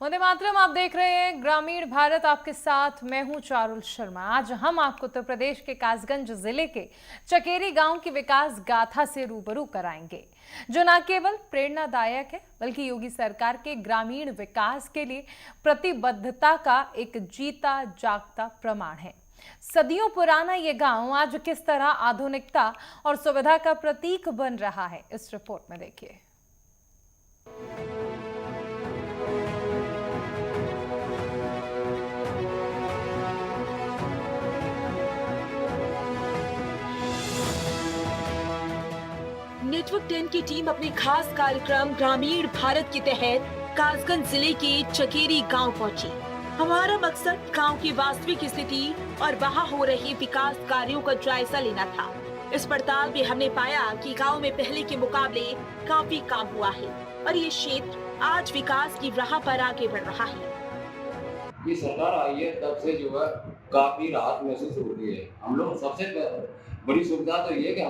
वंदे मातरम। आप देख रहे हैं ग्रामीण भारत, आपके साथ मैं हूं चारुल शर्मा। आज हम आपको उत्तर प्रदेश के कासगंज जिले के चकेरी गांव की विकास गाथा से रूबरू कराएंगे, जो न केवल प्रेरणादायक है बल्कि योगी सरकार के ग्रामीण विकास के लिए प्रतिबद्धता का एक जीता जागता प्रमाण है। सदियों पुराना ये गांव आज किस तरह आधुनिकता और सुविधा का प्रतीक बन रहा है, इस रिपोर्ट में देखिए। नेटवर्क 10 की टीम अपने खास कार्यक्रम ग्रामीण भारत के तहत कासगंज जिले के चकेरी गांव पहुंची। हमारा मकसद गांव की वास्तविक स्थिति और वहां हो रहे विकास कार्यों का जायजा लेना था। इस पड़ताल में हमने पाया कि गांव में पहले के मुकाबले काफी काम हुआ है और ये क्षेत्र आज विकास की राह पर आगे बढ़ रहा है। ये सरकार आई है तब से जो है काफी राहत महसूस हो रही है। हम लोग सबसे बड़ी सुविधा तो ये है कि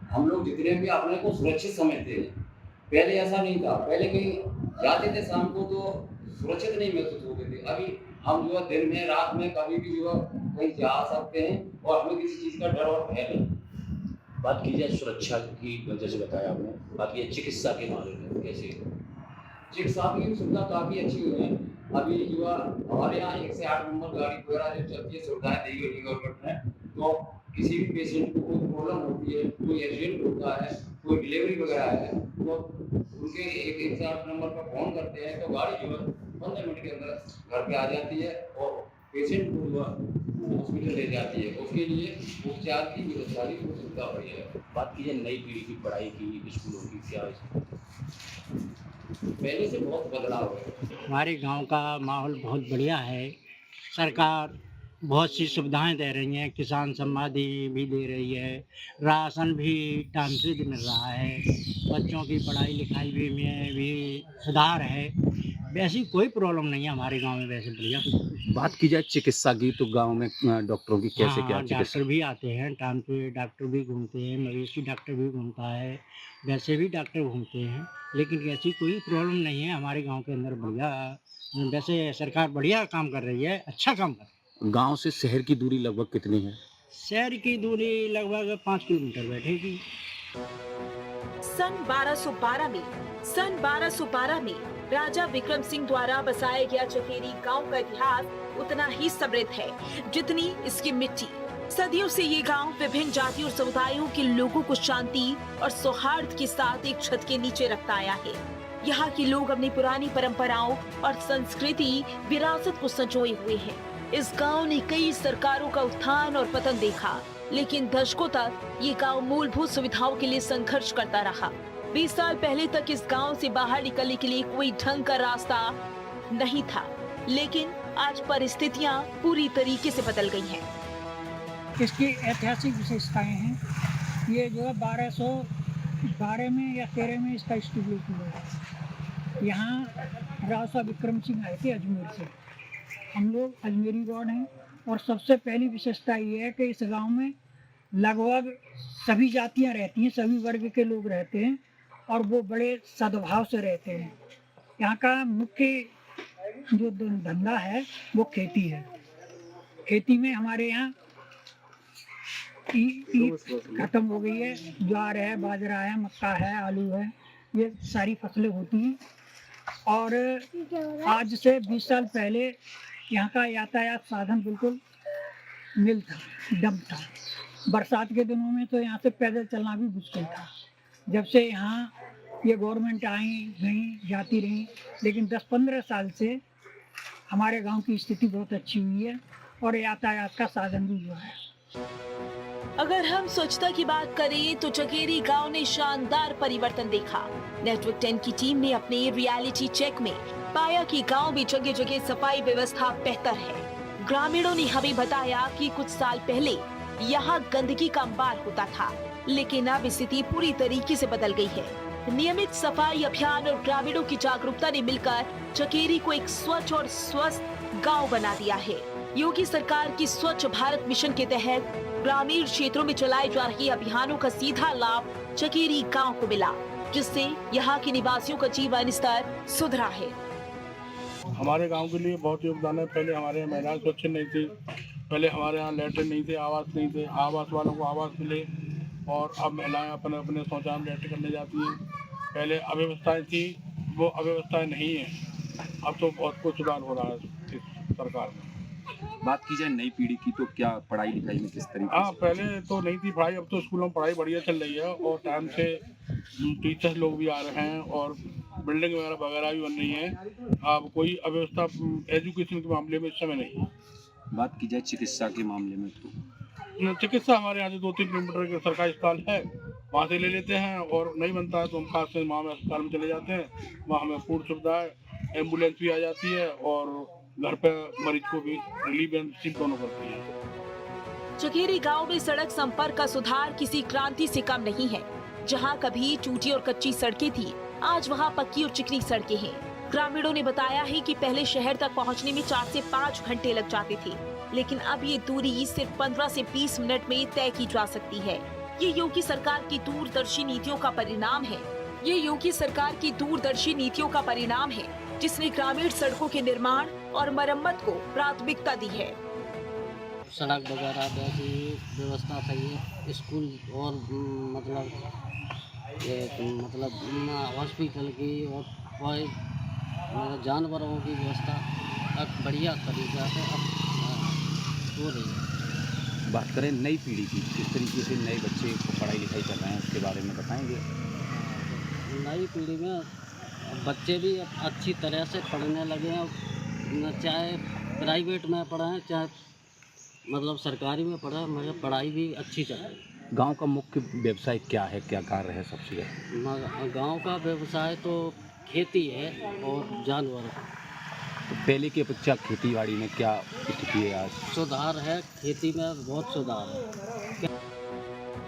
हम लोग जितने भी अपने को सुरक्षित समझते हैं। पहले ऐसा नहीं था, पहले कहीं जाते थे शाम को तो सुरक्षित नहीं महसूस होते थे। अभी हम जो है दिन में रात में कभी भी जो है कहीं जा सकते हैं और हमें किसी चीज का डर और भय नहीं। बात की जाए सुरक्षा की, जैसे बताया आपने, बात की चिकित्सा के बारे में कैसे? चिकित्सा की सुविधा काफी अच्छी हुई है। अभी जो है हमारे यहाँ 1 से 8 नंबर गाड़ी वगैरह जो चलती है, सुविधाएं दी गई है गवर्नमेंट ने। तो किसी भी पेशेंट को कोई प्रॉब्लम होती है, कोई एक्सीडेंट होता है, कोई डिलीवरी वगैरह है, तो उनके 1 से 8 नंबर पर फोन करते हैं तो गाड़ी जो है 15 मिनट के अंदर घर पे आ जाती है और पेशेंट को जो है हॉस्पिटल ले जाती है। उसके लिए उपचार की व्यवस्था की सुविधा बढ़ी है। बात की जाए नई पीढ़ी की पढ़ाई की, स्कूलों की, क्या पहले से बहुत बदलाव है। हमारे गांव का माहौल बहुत बढ़िया है। सरकार बहुत सी सुविधाएं दे रही हैं, किसान सम्मान भी दे रही है, राशन भी टाइम से मिल रहा है, बच्चों की पढ़ाई लिखाई में भी सुधार है। वैसी कोई प्रॉब्लम नहीं है हमारे गांव में, वैसे बढ़िया। बात की जाए चिकित्सा की तो गांव में डॉक्टरों की कैसे क्या चिकित्सा? डॉक्टर भी आते हैं टाइम पे, डॉक्टर भी घूमते हैं, मवेशी डॉक्टर भी घूमता है, वैसे भी डॉक्टर घूमते हैं, लेकिन ऐसी कोई प्रॉब्लम नहीं है हमारे गांव के अंदर। बढ़िया, वैसे सरकार बढ़िया काम कर रही है, अच्छा काम कर रही है। गांव से शहर की दूरी लगभग कितनी है? शहर की दूरी लगभग 5 किलोमीटर बैठेगी। सन 1212 में राजा विक्रम सिंह द्वारा बसाया गया चकेरी गांव का इतिहास उतना ही समृद्ध है जितनी इसकी मिट्टी। सदियों से ये गांव विभिन्न जाति और समुदायों के लोगों को शांति और सौहार्द के साथ एक छत के नीचे रखता आया है। यहाँ के लोग अपनी पुरानी परंपराओं और संस्कृति विरासत को संजोए हुए हैं। इस गांव ने कई सरकारों का उत्थान और पतन देखा, लेकिन दशकों तक ये गांव मूलभूत सुविधाओं के लिए संघर्ष करता रहा। 20 साल पहले तक इस गांव से बाहर निकलने के लिए कोई ढंग का रास्ता नहीं था, लेकिन आज परिस्थितियां पूरी तरीके से बदल गई हैं। इसकी ऐतिहासिक विशेषताएं हैं। ये जो है 1212 में या 13 में इसका स्टैब्लिश हुआ है। यहाँ राजा विक्रम सिंह आए थे अजमेर से। हम लोग अजमेरी गौड़ हैं और सबसे पहली विशेषता ये है कि इस गांव में लगभग सभी जातियां रहती हैं, सभी वर्ग के लोग रहते हैं और वो बड़े सद्भाव से रहते हैं। यहाँ का मुख्य जो धंधा है वो खेती है। खेती में हमारे यहाँ खत्म हो गई है, ज्वार है, बाजरा है, मक्का है, आलू है, ये सारी फसलें होती हैं। और आज से 20 साल पहले यहाँ का यातायात साधन बिल्कुल नील था, डम था। बरसात के दिनों में तो यहाँ से पैदल चलना भी मुश्किल था। जब से यहाँ ये गवर्नमेंट आई गई जाती रही, लेकिन 10-15 साल से हमारे गांव की स्थिति बहुत अच्छी हुई है और यातायात का साधन भी हुआ है। अगर हम स्वच्छता की बात करें तो चकेरी गांव ने शानदार परिवर्तन देखा। नेटवर्क 10 की टीम ने अपने रियलिटी चेक में पाया कि गांव में जगह जगह सफाई व्यवस्था बेहतर है। ग्रामीणों ने हमें बताया कि कुछ साल पहले यहाँ गंदगी का अंबार होता था, लेकिन अब स्थिति पूरी तरीके से बदल गई है। नियमित सफाई अभियान और ग्रामीणों की जागरूकता ने मिलकर चकेरी को एक स्वच्छ और स्वस्थ गांव बना दिया है। योगी सरकार की स्वच्छ भारत मिशन के तहत ग्रामीण क्षेत्रों में चलाए जा रहे अभियानों का सीधा लाभ चकेरी गांव को मिला, जिससे यहाँ के निवासियों का जीवन स्तर सुधरा है। हमारे गांव के लिए बहुत योगदान है। पहले हमारे यहाँ महिलाएं सुरक्षित नहीं थी, पहले हमारे यहाँ लैट्रिन नहीं थे, आवास नहीं थे, आवास वालों को आवास मिले और अब महिलाएं अपने अपने शौचालय में लैट्रिन करने जाती हैं। पहले अव्यवस्थाएं थी, वो अव्यवस्थाएं नहीं है। अब तो बहुत कुछ सुधार हो रहा है इस सरकार में। बात की जाए नई पीढ़ी की तो क्या पढ़ाई लिखाई में किस तरीके हाँ, पहले तो नहीं थी पढ़ाई, अब तो स्कूलों में पढ़ाई बढ़िया चल रही है और टाइम से टीचर्स लोग भी आ रहे हैं और बिल्डिंग वगैरह भी बन रही हैं। अब कोई अव्यवस्था एजुकेशन के मामले में इस समय नहीं है। बात की जाए चिकित्सा के मामले में तो चिकित्सा हमारे यहाँ से 2-3 किलोमीटर के सरकारी अस्पताल है, वहाँ से ले लेते हैं और नहीं बनता है तो हम खास से वहाँ अस्पताल में चले जाते हैं। वहाँ हमें पूर्ण सुविधा है, एम्बुलेंस भी आ जाती है और घर पे मरीज को भी रिलीफ एंड रिसीव दोनों करती है। चकेरी गांव में सड़क संपर्क का सुधार किसी क्रांति से कम नहीं है। जहां कभी टूटी और कच्ची सड़कें थी, आज वहां पक्की और चिकनी सड़कें हैं। ग्रामीणों ने बताया है कि पहले शहर तक पहुंचने में 4 से 5 घंटे लग जाते थे, लेकिन अब ये दूरी सिर्फ 15 से 20 मिनट में तय की जा सकती है। ये योगी सरकार की दूरदर्शी नीतियों का परिणाम है। ये योगी सरकार की दूरदर्शी नीतियों का परिणाम है, जिसने ग्रामीण सड़कों के निर्माण और मरम्मत को प्राथमिकता दी है। सड़क वगैरह जैसी व्यवस्था सही है, स्कूल और हॉस्पिटल की और कोई जानवरों की व्यवस्था अब बढ़िया तरीका से अब हो रही है। बात करें नई पीढ़ी की, किस तरीके से नए बच्चे पढ़ाई लिखाई कर रहे हैं उसके बारे में बताएंगे। नई पीढ़ी में बच्चे भी अच्छी तरह से पढ़ने लगे हैं, चाहे प्राइवेट में पढ़ें चाहे सरकारी में पढ़ें, मगर पढ़ाई भी अच्छी चल रही है। गांव का मुख्य व्यवसाय क्या है, क्या कार्य है सबसे ज़्यादा? गांव का व्यवसाय तो खेती है और जानवर। तो पहले की अपेक्षा खेती बाड़ी में क्या स्थिति है आज? सुधार है, खेती में बहुत सुधार है।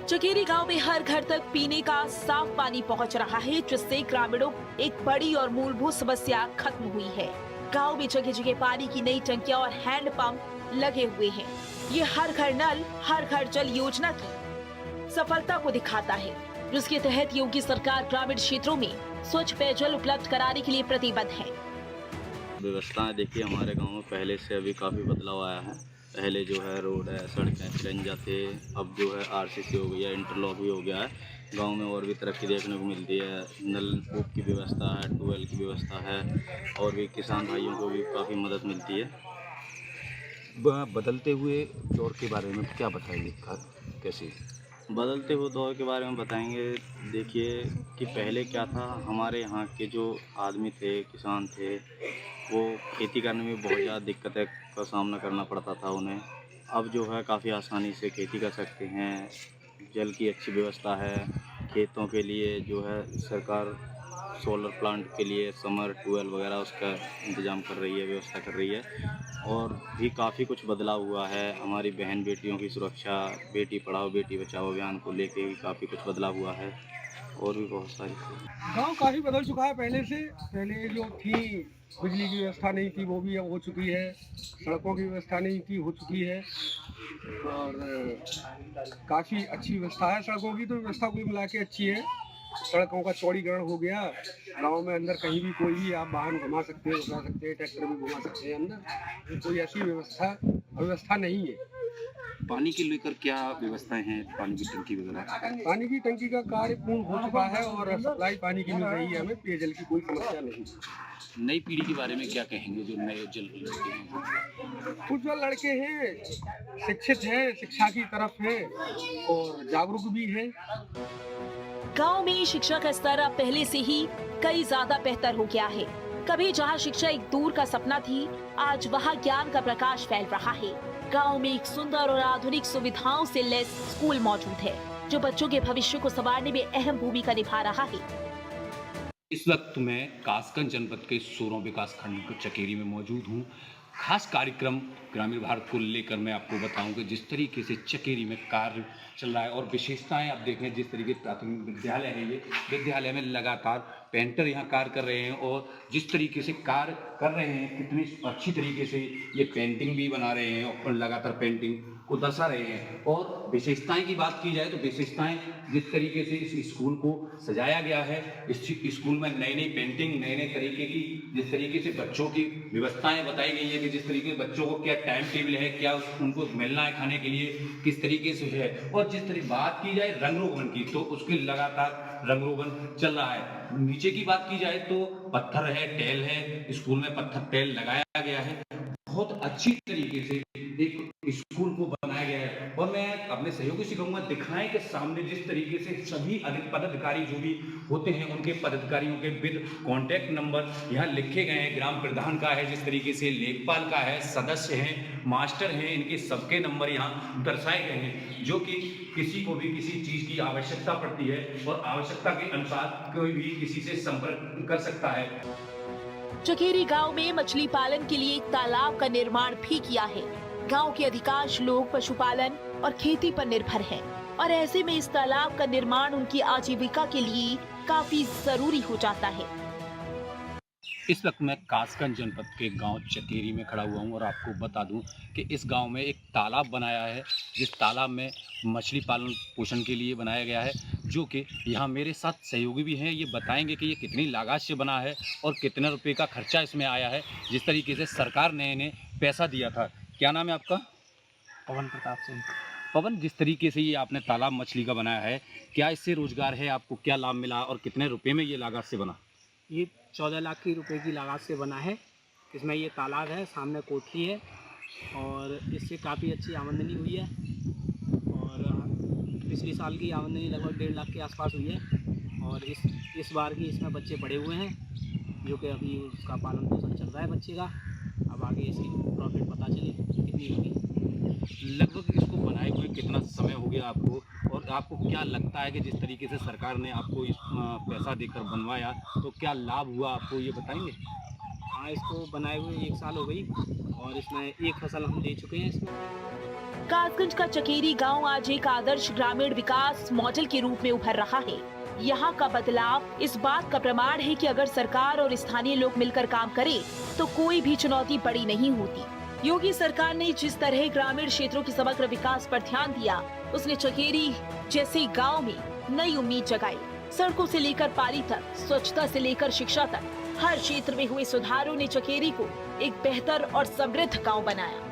चकेरी गांव में हर घर तक पीने का साफ पानी पहुंच रहा है, जिससे ग्रामीणों एक बड़ी और मूलभूत समस्या खत्म हुई है। गांव में जगह जगह पानी की नई टंकियां और हैंड पंप लगे हुए हैं। ये हर घर नल हर घर जल योजना की सफलता को दिखाता है, जिसके तहत योगी सरकार ग्रामीण क्षेत्रों में स्वच्छ पेयजल उपलब्ध कराने के लिए प्रतिबद्ध है। व्यवस्थाएं देखिए, हमारे गांव में पहले से अभी काफ़ी बदलाव आया है। पहले जो है रोड है, सड़कें तिरंजा थे, अब जो है आरसीसी हो गई है, इंटरलॉक भी हो गया है। गांव में और भी तरक्की देखने को मिलती है। नलकूप की व्यवस्था है, ट्यूबवेल की व्यवस्था है और भी किसान भाइयों को भी काफ़ी मदद मिलती है। बदलते हुए दौर के बारे में क्या बताएंगे, कैसे बदलते हुए दौर के बारे में बताएंगे। देखिए कि पहले क्या था, हमारे यहाँ के जो आदमी थे, किसान थे, वो खेती करने में बहुत ज़्यादा दिक्कतें का सामना करना पड़ता था उन्हें। अब जो है काफ़ी आसानी से खेती कर सकते हैं। जल की अच्छी व्यवस्था है। खेतों के लिए जो है सरकार सोलर प्लांट के लिए समर ट्यूबवेल वगैरह उसका इंतज़ाम कर रही है, व्यवस्था कर रही है। और भी काफ़ी कुछ बदलाव हुआ है। हमारी बहन बेटियों की सुरक्षा, बेटी पढ़ाओ बेटी बचाओ अभियान को लेके भी काफ़ी कुछ बदलाव हुआ है और भी बहुत सारी चीज़ें। गाँव काफ़ी बदल चुका है पहले से। पहले जो थी बिजली की व्यवस्था नहीं थी, वो भी अब हो चुकी है। सड़कों की व्यवस्था नहीं थी, हो चुकी है और काफ़ी अच्छी व्यवस्था है। सड़कों की तो व्यवस्था कुल मिला के अच्छी है। सड़कों का चौड़ीकरण हो गया। गांव में अंदर कहीं भी कोई भी आप वाहन घुमा सकते हैं, घुमा सकते हैं, ट्रैक्टर भी घुमा सकते हैं। अंदर कोई ऐसी व्यवस्था नहीं है। पानी के लेकर क्या व्यवस्थाएं हैं? पानी की टंकी वगैरह? पानी की टंकी का कार्य पूर्ण हो चुका है और सप्लाई पानी की मिल रही है। हमें पेयजल की कोई समस्या नहीं। नई पीढ़ी के बारे में क्या कहेंगे, जो नए जल लड़के हैं? कुछ जो लड़के हैं शिक्षित हैं, शिक्षा की तरफ हैं और जागरूक भी हैं। गांव में शिक्षा का स्तर अब पहले से ही कई ज्यादा बेहतर हो गया है। कभी जहां शिक्षा एक दूर का सपना थी, आज वहां ज्ञान का प्रकाश फैल रहा है। गांव में एक सुंदर और आधुनिक सुविधाओं से लैस स्कूल मौजूद है, जो बच्चों के भविष्य को संवारने में अहम भूमिका निभा रहा है। इस वक्त मैं कासगंज जनपद के सोरों विकास खंड चकेरी में मौजूद हूँ। खास कार्यक्रम ग्रामीण भारत को लेकर मैं आपको बताऊंगा जिस तरीके से चकेरी में कार्य चल रहा है और विशेषताएं आप देख रहे हैं। जिस तरीके प्राथमिक विद्यालय है, ये विद्यालय में लगातार पेंटर यहाँ कार्य कर रहे हैं और जिस तरीके से कार्य कर रहे हैं, कितनी अच्छी तरीके से ये पेंटिंग भी बना रहे हैं और लगातार पेंटिंग को दर्शा रहे हैं। और विशेषताएं की बात की जाए तो विशेषताएं जिस तरीके से इस स्कूल को सजाया गया है, इस स्कूल में नई नई पेंटिंग, नए नए तरीके की, जिस तरीके से बच्चों की व्यवस्थाएं बताई गई है कि जिस तरीके से बच्चों को क्या टाइम टेबल है, क्या उनको मिलना है खाने के लिए, किस तरीके से है। और जिस तरीके बात की जाए रंग रोगन की तो उसकी लगातार रंग रोगन चल रहा है। नीचे की बात की जाए तो पत्थर है, टेल है, स्कूल में पत्थर टेल लगाया गया है। बहुत अच्छी तरीके से एक स्कूल को बनाया गया है। और मैं अपने सहयोगी से कहूँगा दिखाएं कि सामने जिस तरीके से सभी पदाधिकारी जो भी होते हैं उनके पदाधिकारियों के विद कॉन्टैक्ट नंबर यहाँ लिखे गए हैं। ग्राम प्रधान का है, जिस तरीके से लेखपाल का है, सदस्य हैं, मास्टर हैं, इनके सबके नंबर यहाँ दर्शाए गए हैं, जो कि किसी को भी किसी चीज़ की आवश्यकता पड़ती है और आवश्यकता के अनुसार कोई भी किसी से संपर्क कर सकता है। चकेरी गांव में मछली पालन के लिए एक तालाब का निर्माण भी किया है। गांव के अधिकांश लोग पशुपालन और खेती पर निर्भर हैं और ऐसे में इस तालाब का निर्माण उनकी आजीविका के लिए काफी जरूरी हो जाता है। इस वक्त मैं कासगंज जनपद के गांव चकेरी में खड़ा हुआ हूं और आपको बता दूं कि इस गांव में एक तालाब बनाया है, जिस तालाब में मछली पालन पोषण के लिए बनाया गया है, जो कि यहाँ मेरे साथ सहयोगी भी हैं। ये बताएंगे कि ये कितनी लागत से बना है और कितने रुपए का खर्चा इसमें आया है। जिस तरीके से सरकार ने इन्हें पैसा दिया था। क्या नाम है आपका? पवन प्रताप सिंह। पवन, जिस तरीके से ये आपने तालाब मछली का बनाया है, क्या इससे रोजगार है? आपको क्या लाभ मिला और कितने रुपए में ये लागत से बना? ये 14 लाख की रुपए की लागत से बना है। इसमें ये तालाब है, सामने कोठरी है और इससे काफ़ी अच्छी आमदनी हुई है। और पिछले साल की आमदनी लगभग 1.5 लाख के आसपास हुई है। और इस बार की इसमें बच्चे पड़े हुए हैं, जो कि अभी उसका पालन पोषण चल रहा है बच्चे का। अब आगे इसकी प्रॉफिट पता चले कितनी होगी। लगभग इसको बनाए हुए कितना समय हो गया आपको, और आपको क्या लगता है कि जिस तरीके से सरकार ने आपको इस पैसा देकर बनवाया तो क्या लाभ हुआ आपको, ये बताएंगे? हाँ, इसको बनाए हुए 1 साल हो गई और इसमें 1 फसल हम दे चुके हैं इसमें। कासगंज का चकेरी गांव आज एक आदर्श ग्रामीण विकास मॉडल के रूप में उभर रहा है। यहाँ का बदलाव इस बात का प्रमाण है कि अगर सरकार और स्थानीय लोग मिलकर काम करें तो कोई भी चुनौती बड़ी नहीं होती। योगी सरकार ने जिस तरह ग्रामीण क्षेत्रों के समग्र विकास पर ध्यान दिया, उसने चकेरी जैसे गांव में नई उम्मीद जगाई। सड़कों से लेकर पानी तक, स्वच्छता से लेकर शिक्षा तक, हर क्षेत्र में हुए सुधारों ने चकेरी को एक बेहतर और समृद्ध गांव बनाया।